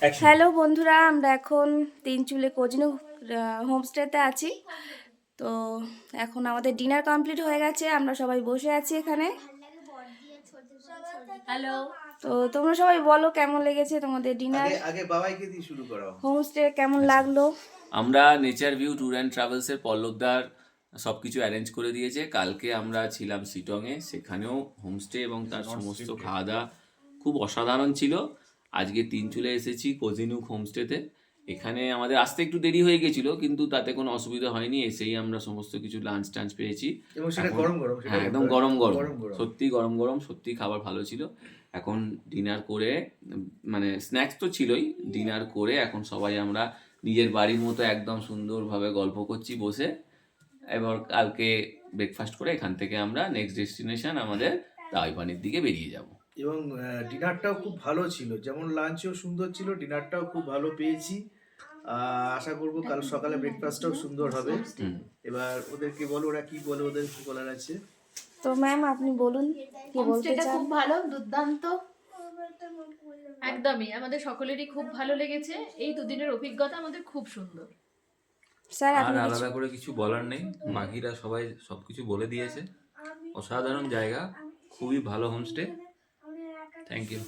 Hello বন্ধুরা, আমরা এখন তিনচুলে কোজিনো হোমস্টেতে আছি। তো এখন আমাদের ডিনার কমপ্লিট হয়ে গেছে, আমরা সবাই বসে আছি এখানে। হ্যালো, তো তোমরা সবাই বলো কেমন লেগেছে তোমাদের ডিনার, আগে বাবাইকে দিয়ে শুরু করো। হোমস্টে কেমন লাগলো। আমরা নেচার ভিউ ট্যুর অ্যান্ড ট্রাভেলসের পল্লবদার সব কিছু অ্যারেঞ্জ করে দিয়েছে। কালকে আমরা ছিলাম শিটংয়ে, সেখানেও হোমস্টে এবং তার সমস্ত খাওয়া দাওয়া খুব অসাধারণ ছিল। আজকে তিনচুলে এসেছি কোজিনুক হোমস্টেতে। এখানে আমাদের আসতে একটু দেরি হয়ে গেছিলো, কিন্তু তাতে কোনো অসুবিধা হয়নি। এসেই আমরা সমস্ত কিছু লাঞ্চ টাঞ্চ পেয়েছি এবং সেটা এখন- গরম গরম, হ্যাঁ, একদম গরম গরম, গরম গরম। সত্যি গরম গরম, সত্যি খাবার ভালো ছিল। এখন ডিনার করে, মানে স্ন্যাক্স তো ছিলই, ডিনার করে এখন সবাই আমরা নিজের বাড়ির মতো একদম সুন্দরভাবে গল্প করছি বসে। এবার কালকে ব্রেকফাস্ট করে এখান থেকে আমরা নেক্সট ডেস্টিনেশন আমাদের দাওয়াইপানির দিকে বেরিয়ে যাব। এবং ডিনারটাও খুব ভালো ছিল, যেমন লাঞ্চও সুন্দর ছিল, ডিনারটাও খুব ভালো পেয়েছি। আশা করবো কাল সকালে ব্রেকফাস্টটাও সুন্দর হবে। এবার ওদেরকে বলো, ওরা কি বলে, ওদের কি বলার আছে। তো ম্যাম আপনি বলুন কি বলতে হোমস্টেটা চান। খুব ভালো, দুর্দান্ত, একদমই আমাদের সকলেরই খুব ভালো লেগেছে। এই দুদিনের অভিজ্ঞতা আমাদের খুব সুন্দর। স্যার আর আপনি কিছু- আলাদা করে কিছু বলার নেই, বাকিরা সবাই সবকিছু বলে দিয়েছে। অসাধারণ জায়গা, খুবই ভালো হোমস্টে। Thank you.